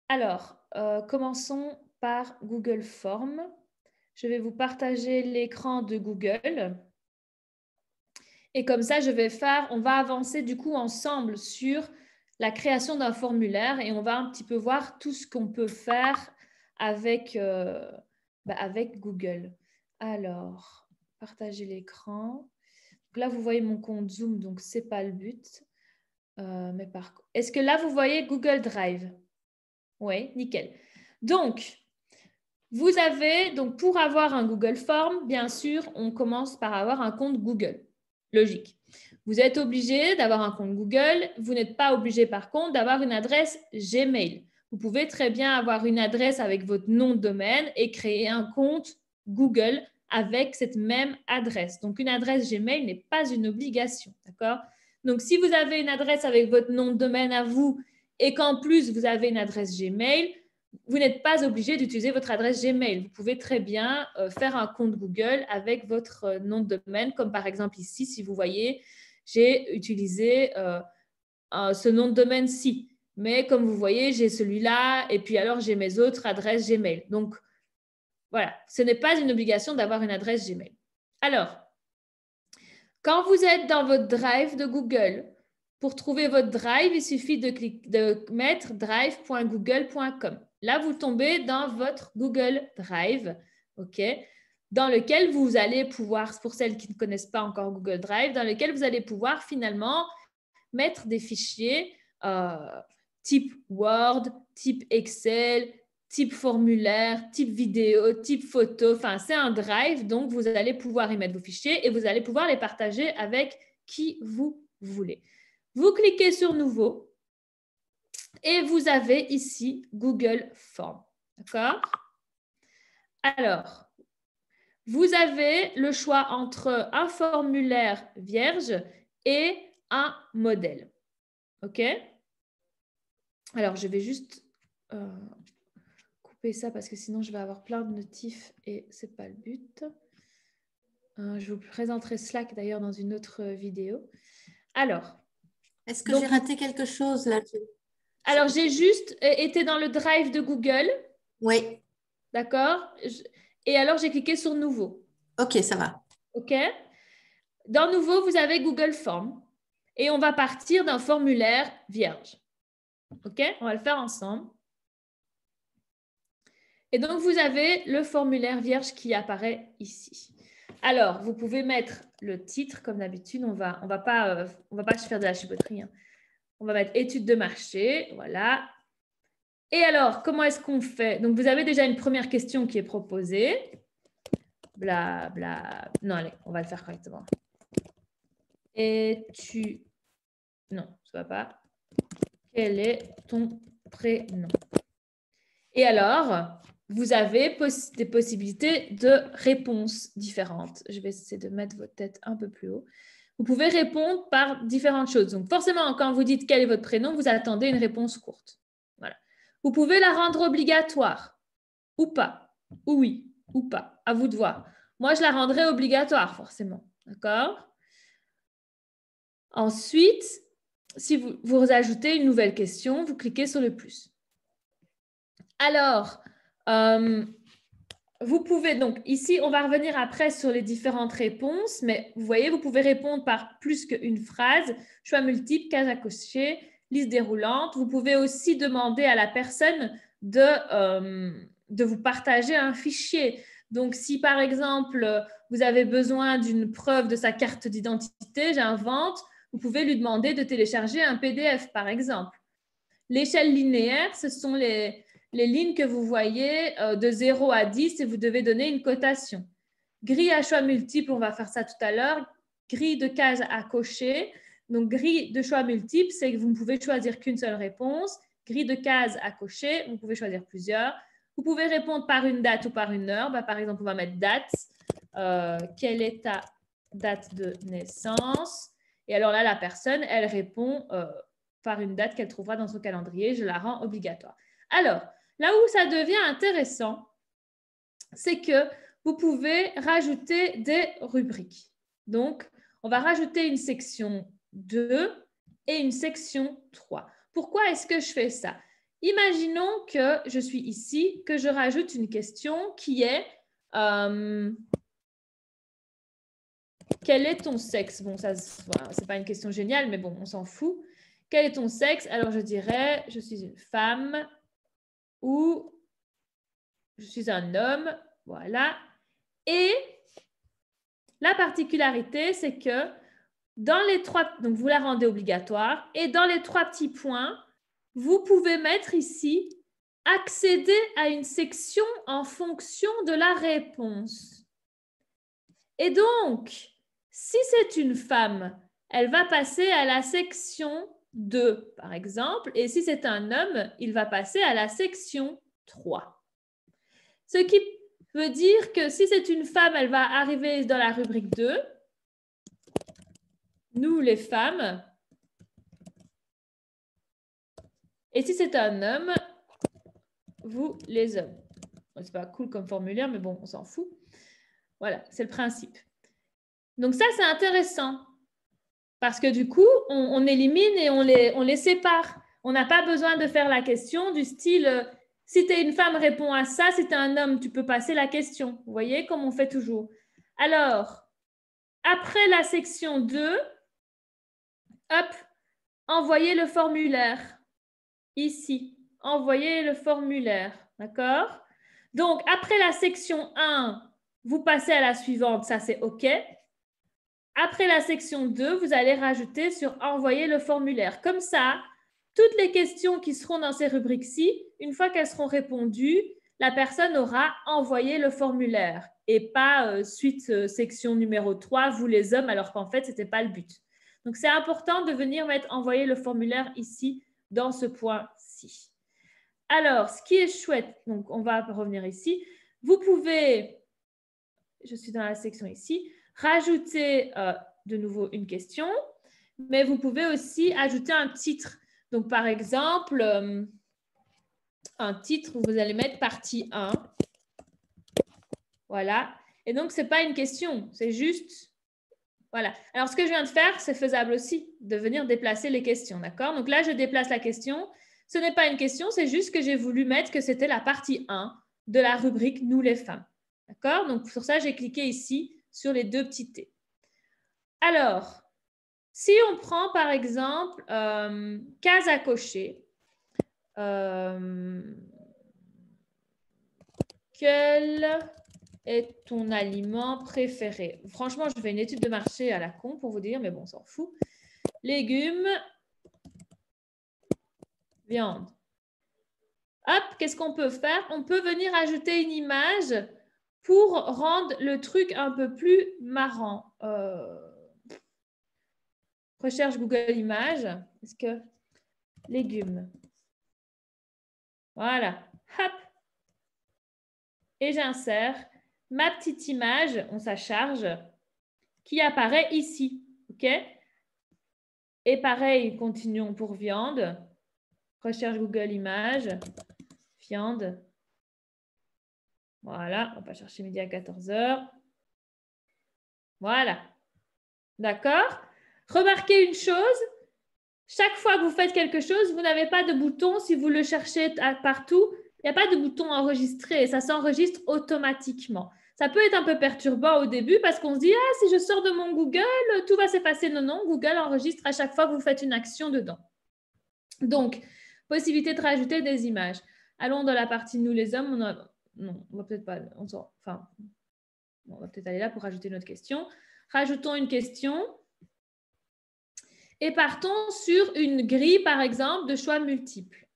Alors, commençons par Google Forms. Je vais vous partager l'écran de Google. Et comme ça, on va avancer du coup ensemble sur la création d'un formulaire et on va un petit peu voir tout ce qu'on peut faire avec, avec Google. Alors, partager l'écran. Là, vous voyez mon compte Zoom, donc ce n'est pas le but. Mais par contre, est-ce que là, vous voyez Google Drive? Oui, nickel. Donc, vous avez, donc pour avoir un Google Form, bien sûr, on commence par avoir un compte Google. Logique. Vous êtes obligé d'avoir un compte Google. Vous n'êtes pas obligé, par contre, d'avoir une adresse Gmail. Vous pouvez très bien avoir une adresse avec votre nom de domaine et créer un compte Google avec cette même adresse. Donc, une adresse Gmail n'est pas une obligation. D'accord? Donc, si vous avez une adresse avec votre nom de domaine à vous et qu'en plus, vous avez une adresse Gmail, vous n'êtes pas obligé d'utiliser votre adresse Gmail. Vous pouvez très bien faire un compte Google avec votre nom de domaine, comme par exemple ici, si vous voyez, j'ai utilisé ce nom de domaine-ci. Mais comme vous voyez, j'ai celui-là et puis alors j'ai mes autres adresses Gmail. Donc, voilà, ce n'est pas une obligation d'avoir une adresse Gmail. Alors, quand vous êtes dans votre Drive de Google, pour trouver votre Drive, il suffit de mettre drive.google.com. Là, vous tombez dans votre Google Drive, OK, dans lequel vous allez pouvoir, pour celles qui ne connaissent pas encore Google Drive, dans lequel vous allez pouvoir finalement mettre des fichiers type Word, type Excel, type formulaire, type vidéo, type photo. Enfin, c'est un drive, donc vous allez pouvoir y mettre vos fichiers et vous allez pouvoir les partager avec qui vous voulez. Vous cliquez sur Nouveau et vous avez ici Google Forms. D'accord? Alors, vous avez le choix entre un formulaire vierge et un modèle. OK? Alors, je vais juste couper ça parce que sinon, je vais avoir plein de notifs et ce n'est pas le but. Je vous présenterai Slack d'ailleurs dans une autre vidéo. Alors. Est-ce que j'ai raté quelque chose là? Alors, j'ai juste été dans le Drive de Google. Oui. D'accord? Et alors, j'ai cliqué sur Nouveau. OK, ça va. OK? Dans Nouveau, vous avez Google Forms. Et on va partir d'un formulaire vierge. OK? On va le faire ensemble. Et donc, vous avez le formulaire vierge qui apparaît ici. Alors, vous pouvez mettre le titre, comme d'habitude. On va pas se faire de la chipoterie. Hein. On va mettre études de marché. Voilà. Et alors, comment est-ce qu'on fait? Donc, vous avez déjà une première question qui est proposée. Bla, bla. Non, allez, on va le faire correctement. Non, ça ne va pas. Quel est ton prénom? Et alors, vous avez des possibilités de réponses différentes. Je vais essayer de mettre votre tête un peu plus haut. Vous pouvez répondre par différentes choses. Donc, forcément, quand vous dites quel est votre prénom, vous attendez une réponse courte. Voilà. Vous pouvez la rendre obligatoire ou pas, ou oui, ou pas. À vous de voir. Moi, je la rendrai obligatoire, forcément. D'accord? Ensuite, si vous ajoutez une nouvelle question, vous cliquez sur le plus. Alors, vous pouvez donc, ici, on va revenir après sur les différentes réponses, mais vous voyez, vous pouvez répondre par plus qu'une phrase, choix multiple, case à cocher, liste déroulante. Vous pouvez aussi demander à la personne de vous partager un fichier. Donc, si par exemple, vous avez besoin d'une preuve de sa carte d'identité, j'invente, vous pouvez lui demander de télécharger un PDF, par exemple. L'échelle linéaire, ce sont les lignes que vous voyez de 0 à 10 et vous devez donner une cotation. Grille à choix multiples, on va faire ça tout à l'heure. Grille de cases à cocher. Donc, grille de choix multiples, c'est que vous ne pouvez choisir qu'une seule réponse. Grille de cases à cocher, vous pouvez choisir plusieurs. Vous pouvez répondre par une date ou par une heure. Par exemple, on va mettre date. Quelle est ta date de naissance? Et alors là, la personne, elle répond par une date qu'elle trouvera dans son calendrier. Je la rends obligatoire. Alors, là où ça devient intéressant, c'est que vous pouvez rajouter des rubriques. Donc, on va rajouter une section 2 et une section 3. Pourquoi est-ce que je fais ça? imaginons que je suis ici, que je rajoute une question qui est quel est ton sexe? Bon, ça, voilà, c'est pas une question géniale, mais bon, on s'en fout. Quel est ton sexe? Alors, je dirais, je suis une femme ou je suis un homme. Voilà. Et la particularité, c'est que dans les trois, donc vous la rendez obligatoire, et dans les trois petits points, vous pouvez mettre ici accéder à une section en fonction de la réponse. Et donc, si c'est une femme, elle va passer à la section 2, par exemple, et si c'est un homme, il va passer à la section 3. Ce qui veut dire que si c'est une femme, elle va arriver dans la rubrique 2. Nous, les femmes. Et si c'est un homme, vous, les hommes. C'est pas cool comme formulaire, mais bon, on s'en fout. Voilà, c'est le principe. Donc ça, c'est intéressant. Parce que du coup, on élimine et on les sépare. On n'a pas besoin de faire la question du style, si tu es une femme, réponds à ça. Si tu es un homme, tu peux passer la question. Vous voyez, comme on fait toujours. Alors, après la section 2, hop, envoyez le formulaire. Ici, envoyez le formulaire. D'accord? Donc, après la section 1, vous passez à la suivante. Ça, c'est OK. Après la section 2, vous allez rajouter sur envoyer le formulaire. Comme ça, toutes les questions qui seront dans ces rubriques-ci, une fois qu'elles seront répondues, la personne aura envoyé le formulaire et pas suite section numéro 3, vous les hommes, alors qu'en fait, ce n'était pas le but. Donc, c'est important de venir mettre envoyer le formulaire ici dans ce point-ci. Alors, ce qui est chouette, donc on va revenir ici, vous pouvez, je suis dans la section ici, rajouter de nouveau une question, mais vous pouvez aussi ajouter un titre. Donc, par exemple, un titre où vous allez mettre partie 1. Voilà. Et donc, ce n'est pas une question, c'est juste... Voilà. Alors, ce que je viens de faire, c'est faisable aussi, de venir déplacer les questions, d'accord? Donc là, je déplace la question. Ce n'est pas une question, c'est juste que j'ai voulu mettre que c'était la partie 1 de la rubrique « Nous les femmes ». D'accord? Donc, pour ça, j'ai cliqué ici sur les deux petits T. Alors, si on prend par exemple case à cocher, quel est ton aliment préféré? Franchement, je fais une étude de marché à la con pour vous dire, mais bon, on s'en fout. Légumes, viande. Hop, qu'est-ce qu'on peut faire? On peut venir ajouter une image pour rendre le truc un peu plus marrant. Recherche Google Images. Est-ce que légumes? Voilà. Hop. Et j'insère ma petite image, on ça charge, qui apparaît ici. OK? Et pareil, continuons pour viande. Recherche Google Images. Viande. Voilà, on va chercher midi à 14 h. Voilà. D'accord? Remarquez une chose, chaque fois que vous faites quelque chose, vous n'avez pas de bouton. Si vous le cherchez partout, il n'y a pas de bouton enregistrer. Ça s'enregistre automatiquement. Ça peut être un peu perturbant au début parce qu'on se dit « Ah, si je sors de mon Google, tout va s'effacer. » Non, non, Google enregistre à chaque fois que vous faites une action dedans. Donc, possibilité de rajouter des images. Allons dans la partie « Nous les hommes ». Non, on va peut-être pas... Enfin, on va peut-être aller là pour rajouter notre question. Rajoutons une question. Et partons sur une grille, par exemple, de choix multiples.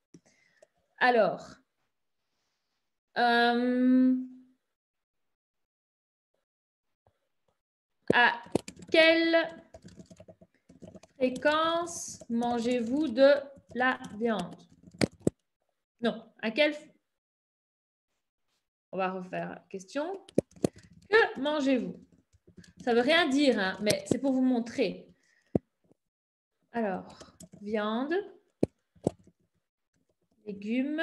Alors, à quelle fréquence mangez-vous de la viande? Non, à quelle... On va refaire la question. Que mangez-vous? Ça ne veut rien dire, hein, mais c'est pour vous montrer. Alors, viande, légumes,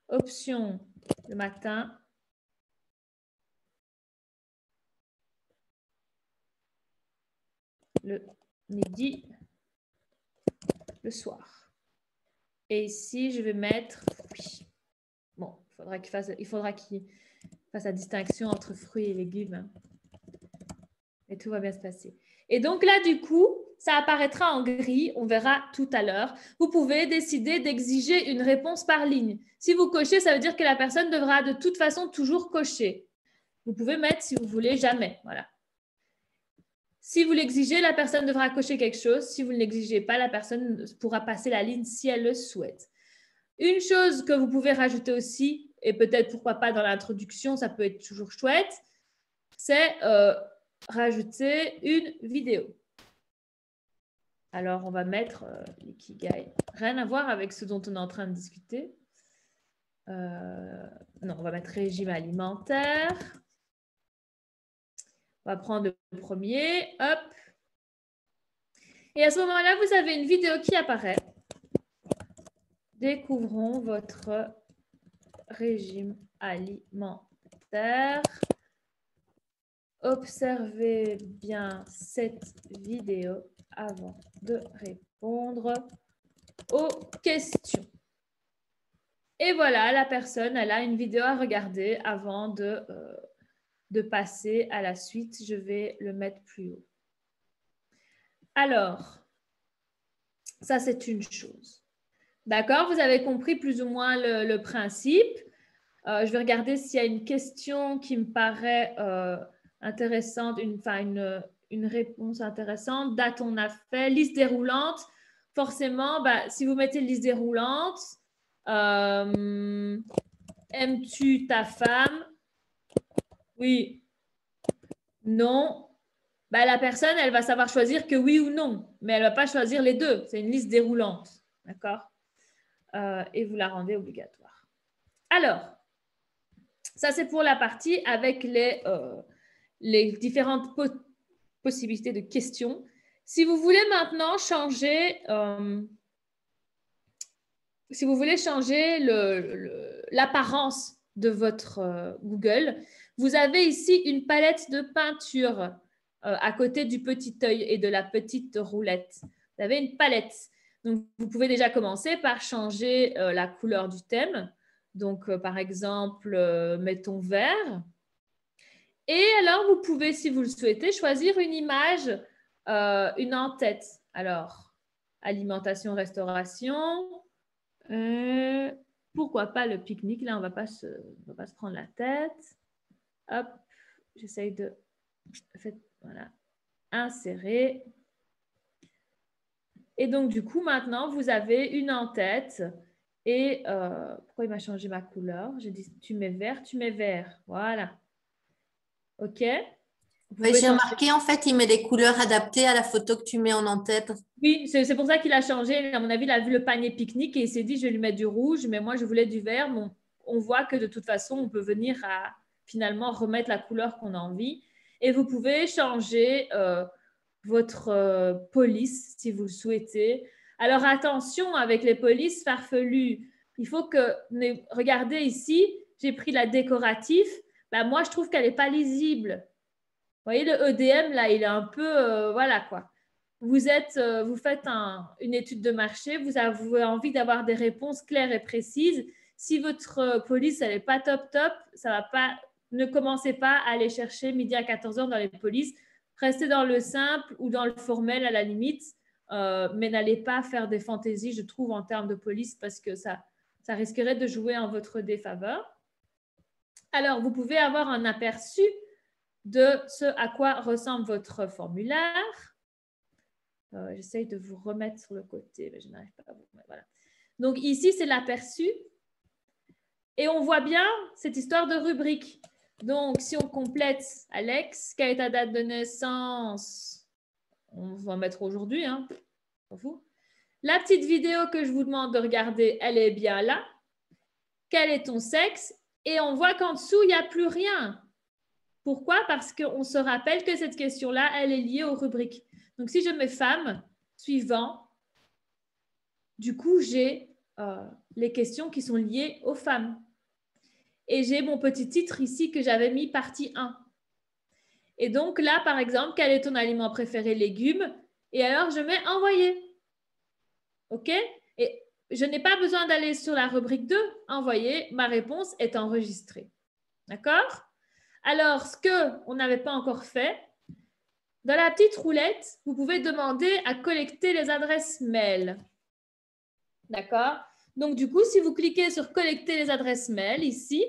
option le matin, le midi, le soir. Et ici, je vais mettre fruits. Bon, il faudra qu'il fasse la distinction entre fruits et légumes. Et tout va bien se passer. Et donc là, du coup, ça apparaîtra en gris. On verra tout à l'heure. Vous pouvez décider d'exiger une réponse par ligne. Si vous cochez, ça veut dire que la personne devra de toute façon toujours cocher. Vous pouvez mettre, si vous voulez, jamais. Voilà. Si vous l'exigez, la personne devra cocher quelque chose. Si vous ne l'exigez pas, la personne pourra passer la ligne si elle le souhaite. Une chose que vous pouvez rajouter aussi, et peut-être pourquoi pas dans l'introduction, ça peut être toujours chouette, c'est rajouter une vidéo. Alors, on va mettre l'ikigai. Rien à voir avec ce dont on est en train de discuter. Non, on va mettre régime alimentaire. On va prendre le premier. Hop. Et à ce moment-là, vous avez une vidéo qui apparaît. Découvrons votre régime alimentaire. Observez bien cette vidéo avant de répondre aux questions. Et voilà, la personne, elle a une vidéo à regarder avant de passer à la suite. Je vais le mettre plus haut. Alors, ça, c'est une chose. D'accord? Vous avez compris plus ou moins le principe. Je vais regarder s'il y a une question qui me paraît intéressante, une réponse intéressante. Date, on a fait. Liste déroulante. Forcément, si vous mettez liste déroulante, aimes-tu ta femme? Oui. Non. La personne, elle va savoir choisir que oui ou non, mais elle ne va pas choisir les deux. C'est une liste déroulante. D'accord? Et vous la rendez obligatoire. Alors, ça, c'est pour la partie avec les différentes possibilités de questions. Si vous voulez maintenant changer, l'apparence de votre Google, vous avez ici une palette de peinture à côté du petit œil et de la petite roulette. Vous avez une palette. Donc, vous pouvez déjà commencer par changer la couleur du thème. Donc, par exemple, mettons vert. Et alors, vous pouvez, si vous le souhaitez, choisir une image, une en-tête. Alors, alimentation, restauration. Pourquoi pas le pique-nique? Là, on va pas se prendre la tête. Hop, j'essaye de voilà, insérer. Et donc, du coup, maintenant, vous avez une en-tête. Et pourquoi il m'a changé ma couleur? J'ai dit, tu mets vert, tu mets vert. Voilà. OK? Oui, j'ai remarqué, en fait, il met des couleurs adaptées à la photo que tu mets en en-tête. Oui, c'est pour ça qu'il a changé. À mon avis, il a vu le panier pique-nique et il s'est dit, je vais lui mettre du rouge, mais moi, je voulais du vert. Bon, on voit que de toute façon, on peut venir à finalement remettre la couleur qu'on a envie. Et vous pouvez changer votre police si vous le souhaitez. Alors, attention avec les polices farfelues. Il faut que, regardez ici, j'ai pris la décoratif. Moi, je trouve qu'elle n'est pas lisible. Vous voyez, le EDM, là, il est un peu, voilà quoi. Vous faites une étude de marché, vous avez envie d'avoir des réponses claires et précises. Si votre police, elle n'est pas top, ça va pas, ne commencez pas à aller chercher midi à 14h dans les polices. Restez dans le simple ou dans le formel à la limite, mais n'allez pas faire des fantaisies, je trouve, en termes de police parce que ça risquerait de jouer en votre défaveur. Alors, vous pouvez avoir un aperçu de ce à quoi ressemble votre formulaire. J'essaye de vous remettre sur le côté, mais je n'arrive pas à vous remettre. Voilà. Donc ici, c'est l'aperçu. Et on voit bien cette histoire de rubrique. Donc, si on complète, Alex, quelle est ta date de naissance? On va mettre aujourd'hui, hein. S'en fout. La petite vidéo que je vous demande de regarder, elle est bien là. Quel est ton sexe? Et on voit qu'en dessous, il n'y a plus rien. Pourquoi? Parce qu'on se rappelle que cette question-là, elle est liée aux rubriques. Donc, si je mets femme, suivant, du coup, j'ai les questions qui sont liées aux femmes. Et j'ai mon petit titre ici que j'avais mis partie 1. Et donc là, par exemple, quel est ton aliment préféré? Légumes. Et alors, je mets envoyer. OK? Et je n'ai pas besoin d'aller sur la rubrique 2. Envoyer, ma réponse est enregistrée. D'accord? Alors, ce qu'on n'avait pas encore fait, dans la petite roulette, vous pouvez demander à collecter les adresses mail. D'accord? Donc, du coup, si vous cliquez sur collecter les adresses mail ici,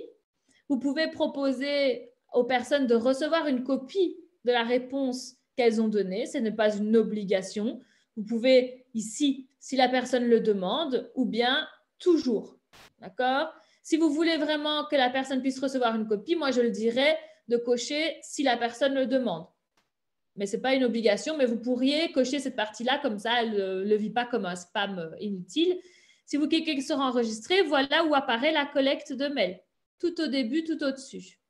vous pouvez proposer aux personnes de recevoir une copie de la réponse qu'elles ont donnée. Ce n'est pas une obligation. Vous pouvez ici, si la personne le demande, ou bien toujours. D'accord? Si vous voulez vraiment que la personne puisse recevoir une copie, moi, je le dirais de cocher si la personne le demande. Mais ce n'est pas une obligation, mais vous pourriez cocher cette partie-là, comme ça, elle ne le vit pas comme un spam inutile. Si vous cliquez sur enregistrer, voilà où apparaît la collecte de mails. Tout au début, tout au-dessus.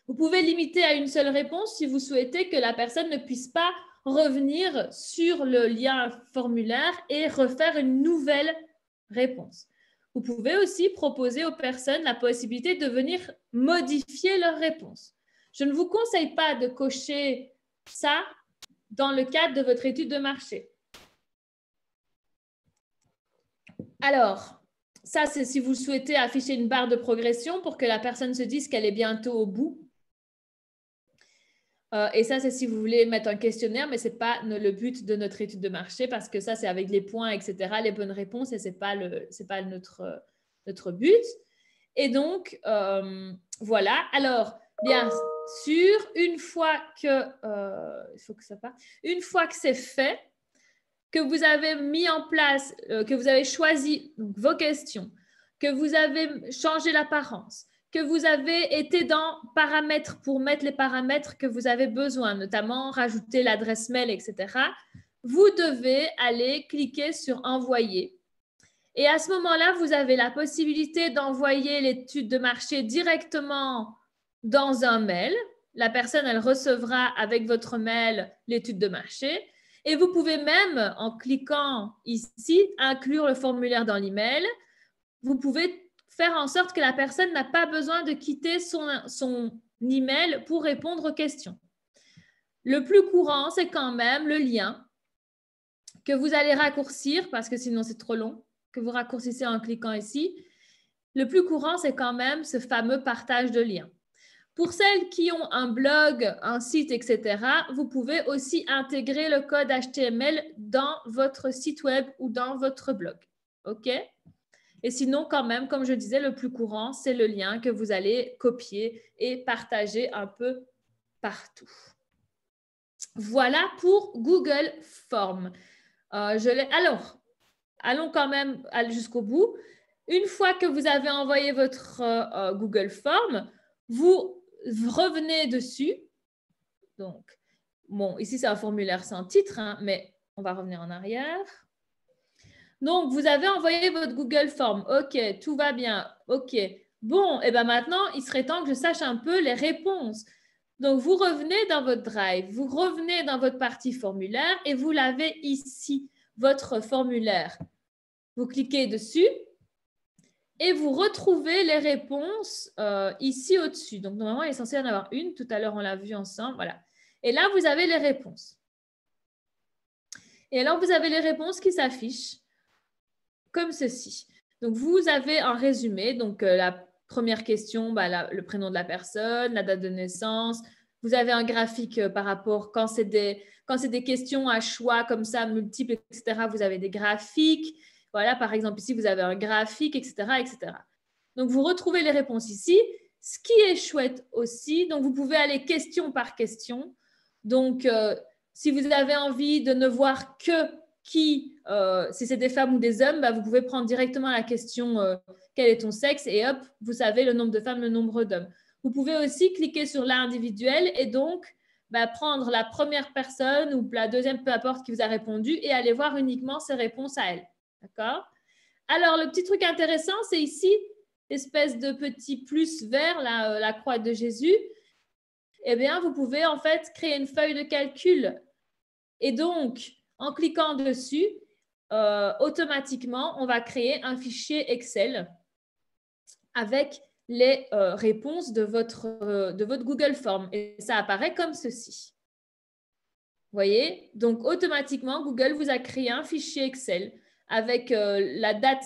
Vous pouvez limiter à une seule réponse si vous souhaitez que la personne ne puisse pas revenir sur le lien formulaire et refaire une nouvelle réponse. Vous pouvez aussi proposer aux personnes la possibilité de venir modifier leur réponse. Je ne vous conseille pas de cocher ça dans le cadre de votre étude de marché. Alors, ça, c'est si vous souhaitez afficher une barre de progression pour que la personne se dise qu'elle est bientôt au bout. Et ça, c'est si vous voulez mettre un questionnaire, mais ce n'est pas le but de notre étude de marché parce que ça, c'est avec les points, etc., les bonnes réponses et ce n'est pas notre but. Et donc, voilà. Alors, bien sûr, une fois que c'est fait, que vous avez mis en place, que vous avez choisi donc, vos questions, que vous avez changé l'apparence, que vous avez été dans paramètres pour mettre les paramètres que vous avez besoin, notamment rajouter l'adresse mail, etc., vous devez aller cliquer sur « Envoyer ». Et à ce moment-là, vous avez la possibilité d'envoyer l'étude de marché directement dans un mail. La personne, elle recevra avec votre mail l'étude de marché. Et vous pouvez même, en cliquant ici, inclure le formulaire dans l'email. Vous pouvez faire en sorte que la personne n'a pas besoin de quitter son email pour répondre aux questions. Le plus courant, c'est quand même le lien que vous allez raccourcir parce que sinon c'est trop long, que vous raccourcissez en cliquant ici. Le plus courant, c'est quand même ce fameux partage de liens. Pour celles qui ont un blog, un site, etc., vous pouvez aussi intégrer le code HTML dans votre site web ou dans votre blog. OK? Et sinon, quand même, comme je disais, le plus courant, c'est le lien que vous allez copier et partager un peu partout. Voilà pour Google Forms. Alors, allons quand même jusqu'au bout. Une fois que vous avez envoyé votre Google Form, vous revenez dessus. Donc, bon, ici, c'est un formulaire sans titre, hein, mais on va revenir en arrière. Donc, vous avez envoyé votre Google Form. OK, tout va bien. OK. Bon, et bien maintenant, il serait temps que je sache un peu les réponses. Donc, vous revenez dans votre Drive, vous revenez dans votre partie formulaire et vous l'avez ici, votre formulaire. Vous cliquez dessus et vous retrouvez les réponses ici au-dessus. Donc, normalement, il est censé y en avoir une. Tout à l'heure, on l'a vu ensemble. Voilà. Et là, vous avez les réponses. Et alors, vous avez les réponses qui s'affichent comme ceci. Donc, vous avez un résumé. Donc, la première question, le prénom de la personne, la date de naissance. Vous avez un graphique par rapport, quand c'est des questions à choix comme ça, multiples, etc., vous avez des graphiques. Voilà, par exemple, ici, vous avez un graphique, etc., etc. Donc, vous retrouvez les réponses ici. Ce qui est chouette aussi, donc vous pouvez aller question par question. Donc, si vous avez envie de ne voir que si c'est des femmes ou des hommes, vous pouvez prendre directement la question quel est ton sexe et hop, vous savez le nombre de femmes, le nombre d'hommes. Vous pouvez aussi cliquer sur l'individuel et donc prendre la première personne ou la deuxième, peu importe, qui vous a répondu et aller voir uniquement ses réponses à elle. D'accord? Alors, le petit truc intéressant, c'est ici, espèce de petit plus vert, la croix de Jésus. Eh bien, vous pouvez en fait créer une feuille de calcul. Et donc, en cliquant dessus, automatiquement, on va créer un fichier Excel avec les réponses de votre Google Form. Et ça apparaît comme ceci. Vous voyez? Donc, automatiquement, Google vous a créé un fichier Excel avec la date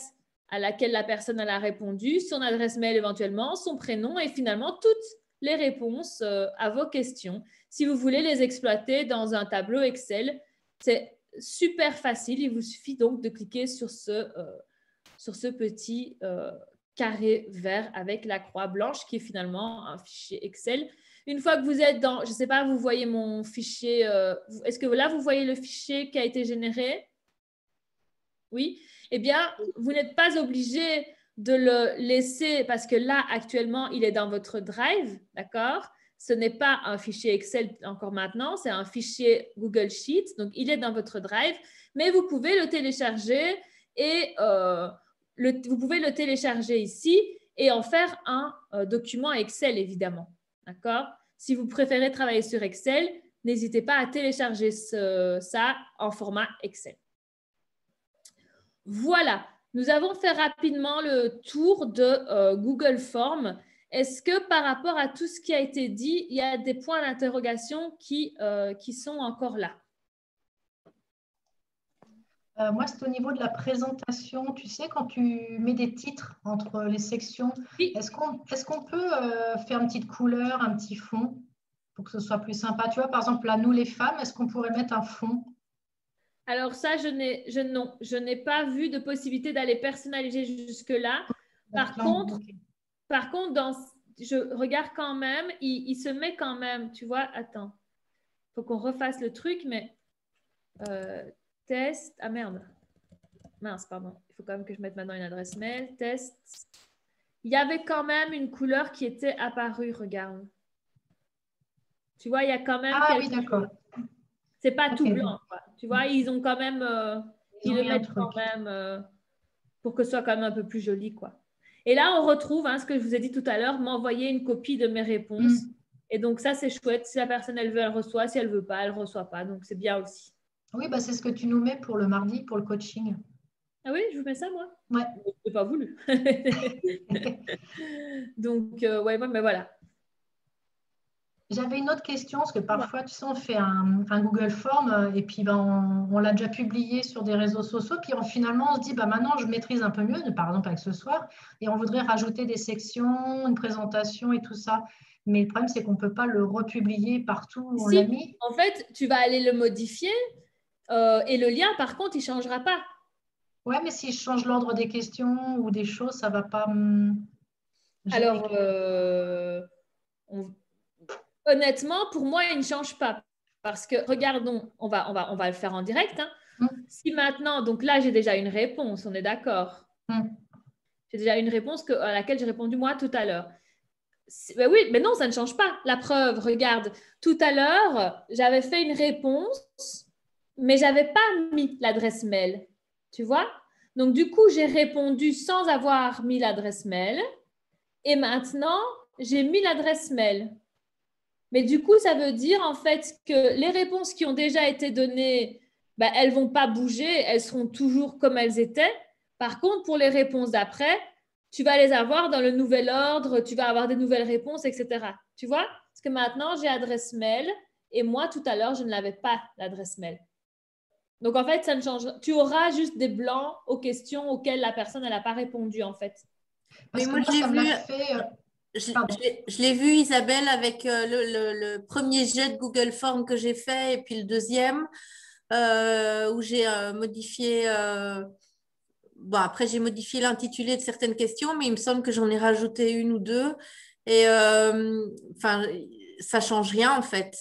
à laquelle la personne elle a répondu, son adresse mail éventuellement, son prénom et finalement toutes les réponses à vos questions. Si vous voulez les exploiter dans un tableau Excel, c'est super facile. Il vous suffit donc de cliquer sur ce petit carré vert avec la croix blanche qui est finalement un fichier Excel. Une fois que vous êtes dans, je ne sais pas, vous voyez mon fichier, est-ce que là, vous voyez le fichier qui a été généré? Oui. Eh bien, vous n'êtes pas obligé de le laisser parce que là, actuellement, il est dans votre Drive, d'accord? Ce n'est pas un fichier Excel encore maintenant, c'est un fichier Google Sheets, donc il est dans votre Drive, mais vous pouvez le télécharger et vous pouvez le télécharger ici et en faire un document Excel, évidemment, d'accord? Si vous préférez travailler sur Excel, n'hésitez pas à télécharger ça en format Excel. Voilà, nous avons fait rapidement le tour de Google Forms. Est-ce que par rapport à tout ce qui a été dit, il y a des points d'interrogation qui sont encore là? Moi, c'est au niveau de la présentation. Tu sais, quand tu mets des titres entre les sections, Oui. est-ce qu'on peut faire une petite couleur, un petit fond pour que ce soit plus sympa? Tu vois, par exemple, là, nous les femmes, est-ce qu'on pourrait mettre un fond? Alors ça, je n'ai pas vu de possibilité d'aller personnaliser jusque-là. Par contre, je regarde quand même, il se met quand même, tu vois, attends, il faut qu'on refasse le truc, mais test, ah merde, mince, pardon, il faut quand même que je mette maintenant une adresse mail, test, il y avait quand même une couleur qui était apparue, regarde. Tu vois, il y a quand même oui, d'accord. C'est pas tout blanc, quoi. Tu vois, ils ont quand même, ils le mettent quand même pour que ce soit quand même un peu plus joli, quoi. Et là, on retrouve ce que je vous ai dit tout à l'heure, m'envoyer une copie de mes réponses. Et donc, ça, c'est chouette. Si la personne, elle veut, elle reçoit. Si elle veut pas, elle reçoit pas. Donc, c'est bien aussi. Oui, bah, c'est ce que tu nous mets pour le mardi, pour le coaching. Ah oui, je vous mets ça, moi? Ouais. Je n'ai pas voulu. Donc, ouais, mais voilà. J'avais une autre question, parce que parfois, tu sais, on fait un Google Form et puis on l'a déjà publié sur des réseaux sociaux. Puis finalement, on se dit, maintenant, je maîtrise un peu mieux, par exemple avec ce soir, et on voudrait rajouter des sections, une présentation et tout ça. Mais le problème, c'est qu'on ne peut pas le republier partout où on l'a mis. En fait, tu vas aller le modifier et le lien, par contre, il ne changera pas. Ouais, mais si je change l'ordre des questions ou des choses, ça ne va pas Alors, honnêtement, pour moi, il ne change pas. Parce que, regardons, on va le faire en direct. Si maintenant, donc là, j'ai déjà une réponse, on est d'accord? J'ai déjà une réponse à laquelle j'ai répondu moi tout à l'heure. Ben oui, mais non, ça ne change pas. La preuve, regarde, tout à l'heure, j'avais fait une réponse, mais je n'avais pas mis l'adresse mail. Tu vois? Donc, du coup, j'ai répondu sans avoir mis l'adresse mail. Et maintenant, j'ai mis l'adresse mail. Mais du coup, ça veut dire en fait que les réponses qui ont déjà été données, elles ne vont pas bouger, elles seront toujours comme elles étaient. Par contre, pour les réponses d'après, tu vas les avoir dans le nouvel ordre, tu vas avoir des nouvelles réponses, etc. Tu vois? Parce que maintenant, j'ai adresse mail et moi, tout à l'heure, je ne l'avais pas, l'adresse mail. Donc, en fait, ça ne change. Tu auras juste des blancs aux questions auxquelles la personne n'a pas répondu, en fait. Mais moi, je l'ai vu, Isabelle, avec le premier jet de Google Form que j'ai fait et puis le deuxième où j'ai modifié. Après, j'ai modifié l'intitulé de certaines questions, mais il me semble que j'en ai rajouté une ou deux. Et ça change rien en fait.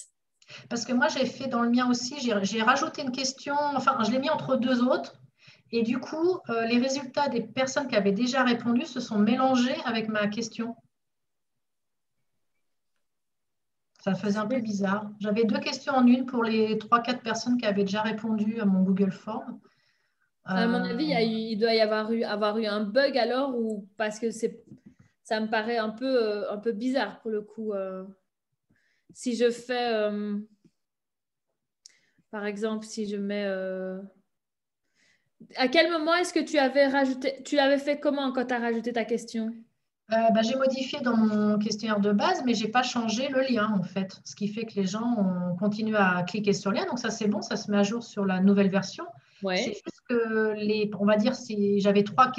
Parce que moi, j'ai fait dans le mien aussi, j'ai rajouté une question, enfin, je l'ai mis entre deux autres. Et du coup, les résultats des personnes qui avaient déjà répondu se sont mélangés avec ma question. Ça faisait un peu bizarre. J'avais deux questions en une pour les 3-4 personnes qui avaient déjà répondu à mon Google Form. À mon avis, il doit y avoir eu un bug alors, ou parce que ça me paraît un peu bizarre pour le coup. Si je fais, par exemple, si je mets... À quel moment est-ce que tu avais rajouté... Tu l'avais fait comment quand tu as rajouté ta question? J'ai modifié dans mon questionnaire de base, mais je n'ai pas changé le lien en fait. Ce qui fait que les gens ont continué à cliquer sur le lien. Donc ça, c'est bon, ça se met à jour sur la nouvelle version. Ouais. C'est juste que on va dire, j'avais 3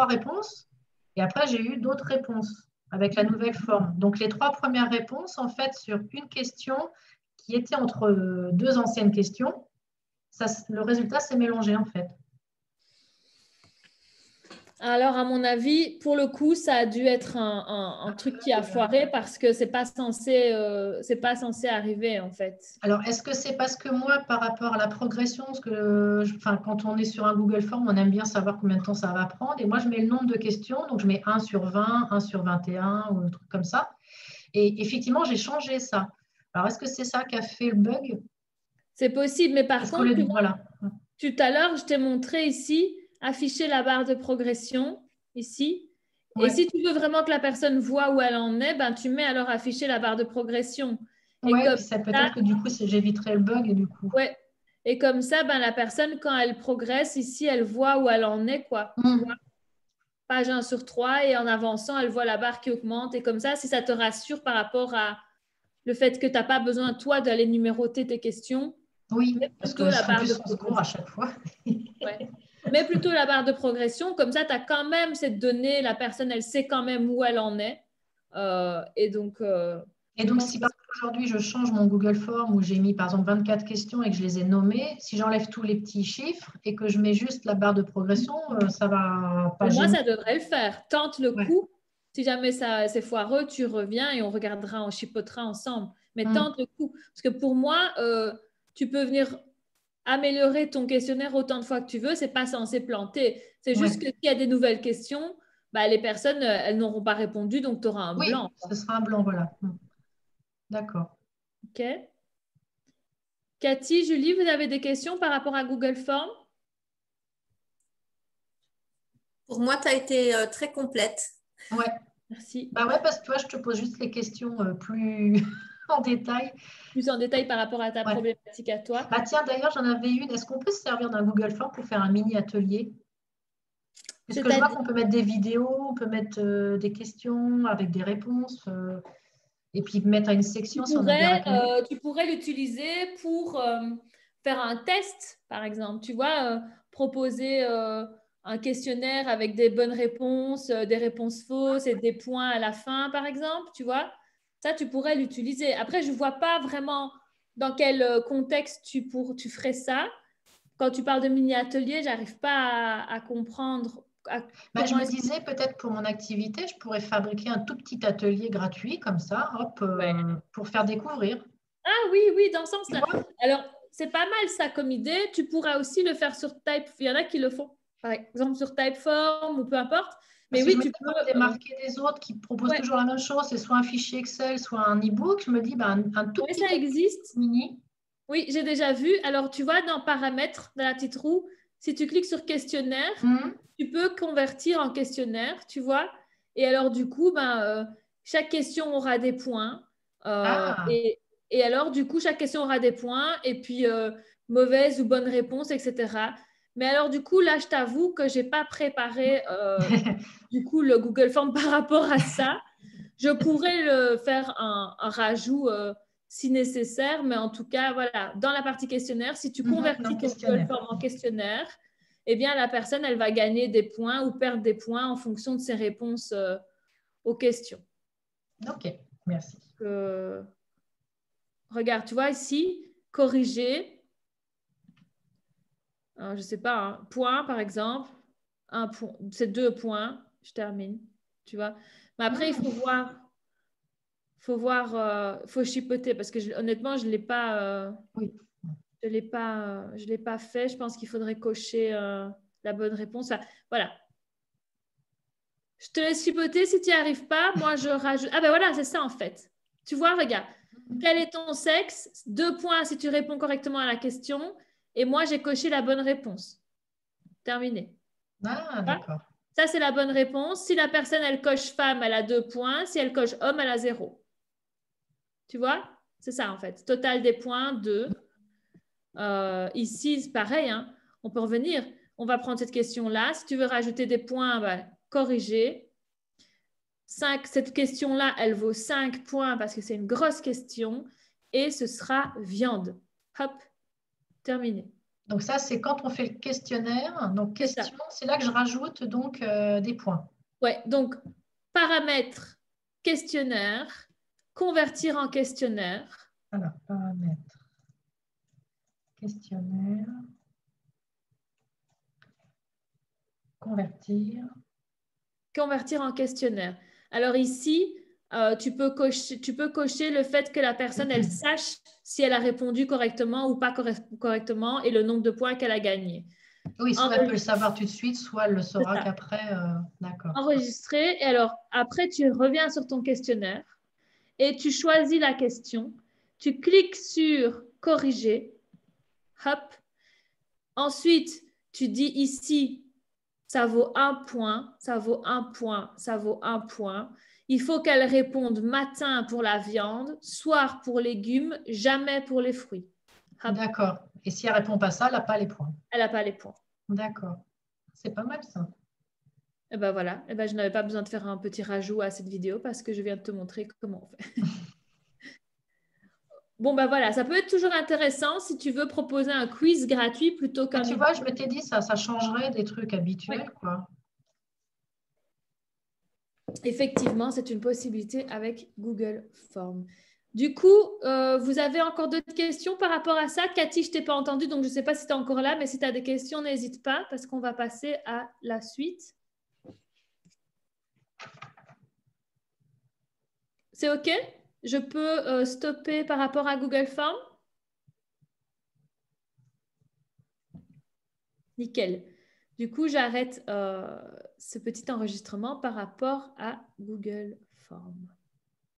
réponses et après j'ai eu d'autres réponses avec la nouvelle forme. Donc les 3 premières réponses, en fait, sur une question qui était entre 2 anciennes questions, le résultat s'est mélangé en fait. Alors, à mon avis, pour le coup, ça a dû être un truc qui a foiré parce que c'est pas censé arriver en fait. Alors, est-ce que c'est parce que moi, par rapport à la progression, parce que quand on est sur un Google Form, on aime bien savoir combien de temps ça va prendre. Et moi, je mets le nombre de questions. Donc, je mets 1 sur 20, 1 sur 21 ou un truc comme ça. Et effectivement, j'ai changé ça. Alors, est-ce que c'est ça qui a fait le bug? C'est possible, mais par Parce contre, voilà. tout à l'heure, je t'ai montré ici, afficher la barre de progression, ici. Et Ouais. si tu veux vraiment que la personne voit où elle en est, ben, tu mets alors afficher la barre de progression. Et Ouais, comme puis ça ça, peut-être que du coup, j'éviterai le bug et du coup. ouais. Et comme ça, ben, la personne, quand elle progresse, ici, elle voit où elle en est, quoi. Tu vois, page 1 sur 3, et en avançant, elle voit la barre qui augmente. Et comme ça, si ça te rassure par rapport à le fait que tu n'as pas besoin, toi, d'aller numéroter tes questions, Oui, mets parce plutôt que la en barre de plus, on se court progression. à chaque fois. Ouais. Mets plutôt la barre de progression, comme ça, tu as quand même cette donnée, la personne, elle sait quand même où elle en est. Et donc, Et je donc, pense si que par exemple aujourd'hui je change mon Google Form où j'ai mis par exemple 24 questions et que je les ai nommées, si j'enlève tous les petits chiffres et que je mets juste la barre de progression, ça va pas pour moi, gêner. ça devrait le faire. Tente le Ouais. coup. Si jamais ça c'est foireux, tu reviens et on regardera, on chipotera ensemble. Mais Mm. tente le coup. Parce que pour moi, tu peux venir améliorer ton questionnaire autant de fois que tu veux. C'est pas censé planter. C'est juste que Ouais. s'il y a des nouvelles questions, bah, les personnes, elles n'auront pas répondu, donc tu auras un Oui, blanc. ce sera un blanc, voilà. Mm. D'accord. OK? Cathy, Julie, vous avez des questions par rapport à Google Forms? Pour moi, tu as été très complète. Ouais. Merci. Bah ouais, parce que toi, je te pose juste les questions plus en détail. Plus en détail par rapport à ta Ouais. problématique à toi. Bah tiens, d'ailleurs, j'en avais une. Est-ce qu'on peut se servir d'un Google Form pour faire un mini atelier? Puisque je vois C'est-à-dire, qu'on peut mettre des vidéos, on peut mettre des questions avec des réponses. Et puis mettre à une section si on a bien répondu. tu pourrais l'utiliser pour faire un test, par exemple. Tu vois, proposer un questionnaire avec des bonnes réponses, des réponses fausses et des points à la fin, par exemple. Tu vois, ça, tu pourrais l'utiliser. Après, je ne vois pas vraiment dans quel contexte tu ferais ça. Quand tu parles de mini-atelier, j'arrive pas à comprendre Bah, je comment me est-ce que... disais peut-être pour mon activité, je pourrais fabriquer un tout petit atelier gratuit comme ça, hop, Ouais. pour faire découvrir. Ah oui, oui, dans ce Tu sens-là. vois? Alors, c'est pas mal ça comme idée. Tu pourras aussi le faire sur Type. Il y en a qui le font, par exemple, sur Typeform ou peu importe. Mais Parce que je oui, me tu dis peux. pour me démarquer des autres qui proposent Ouais, toujours la même chose, c'est soit un fichier Excel, soit un e-book, je me dis bah, un tout ouais, petit ça atelier existe. mini. Oui, j'ai déjà vu. Alors, tu vois, dans Paramètres, dans la petite roue, si tu cliques sur Questionnaire, Mhm. tu peux convertir en questionnaire, tu vois. Et alors, du coup, ben, chaque question aura des points. Euh, Ah, et, et alors, du coup, chaque question aura des points. Et puis, mauvaise ou bonne réponse, etc. Mais alors, du coup, là, je t'avoue que je n'ai pas préparé du coup, le Google Form par rapport à ça. Je pourrais le faire un rajout si nécessaire, mais en tout cas, voilà, dans la partie questionnaire, si tu dans convertis le ton Google questionnaire. Form en questionnaire, eh bien, la personne, elle va gagner des points ou perdre des points en fonction de ses réponses aux questions. Ok, merci. Regarde, tu vois ici, corriger, je ne sais pas, un point par exemple, un point, c'est 2 points, je termine, tu vois. Mais après, il faut chipoter parce que honnêtement, je ne l'ai pas. Oui. Je l'ai pas fait. Je pense qu'il faudrait cocher la bonne réponse. Enfin, voilà. Je te laisse chipoter. Si tu n'y arrives pas, moi, je rajoute. Ah ben voilà, c'est ça en fait. Tu vois, regarde. Quel est ton sexe? 2 points si tu réponds correctement à la question. Et moi, j'ai coché la bonne réponse. Terminé. Ah, Voilà. d'accord. Ça, c'est la bonne réponse. Si la personne, elle coche femme, elle a 2 points. Si elle coche homme, elle a 0. Tu vois? C'est ça en fait. Total des points, 2. Ici, c'est pareil, hein. On peut revenir. On va prendre cette question-là. Si tu veux rajouter des points, bah, corriger. Cette question-là, elle vaut 5 points parce que c'est une grosse question. Et ce sera viande. Hop, terminé. Donc ça, c'est quand on fait le questionnaire. Donc question, c'est là que je rajoute donc des points. Ouais, donc paramètres, questionnaire, convertir en questionnaire. Alors, paramètres, questionnaire, convertir. Convertir en questionnaire. Alors ici, tu peux cocher le fait que la personne, elle sache si elle a répondu correctement ou pas correctement et le nombre de points qu'elle a gagné. Oui, soit elle peut le savoir tout de suite, soit elle le saura qu'après. D'accord. Enregistrer. Et alors, après, tu reviens sur ton questionnaire et tu choisis la question. Tu cliques sur corriger. Hop. Ensuite, tu dis ici, ça vaut 1 point, ça vaut 1 point, ça vaut 1 point. Il faut qu'elle réponde matin pour la viande, soir pour légumes, jamais pour les fruits. D'accord. Et si elle ne répond pas ça, elle n'a pas les points. Elle n'a pas les points. D'accord. C'est pas mal ça. Et ben voilà. Et ben, je n'avais pas besoin de faire un petit rajout à cette vidéo parce que je viens de te montrer comment on fait. Bon, ben voilà, ça peut être toujours intéressant si tu veux proposer un quiz gratuit plutôt qu'un... Tu vois, je m'étais dit ça changerait des trucs habituels, quoi. Effectivement, c'est une possibilité avec Google Forms. Du coup, vous avez encore d'autres questions par rapport à ça? Cathy, je ne t'ai pas entendu, donc je ne sais pas si tu es encore là, mais si tu as des questions, n'hésite pas parce qu'on va passer à la suite. C'est OK? Je peux stopper par rapport à Google Forms? Nickel. Du coup, j'arrête ce petit enregistrement par rapport à Google Forms.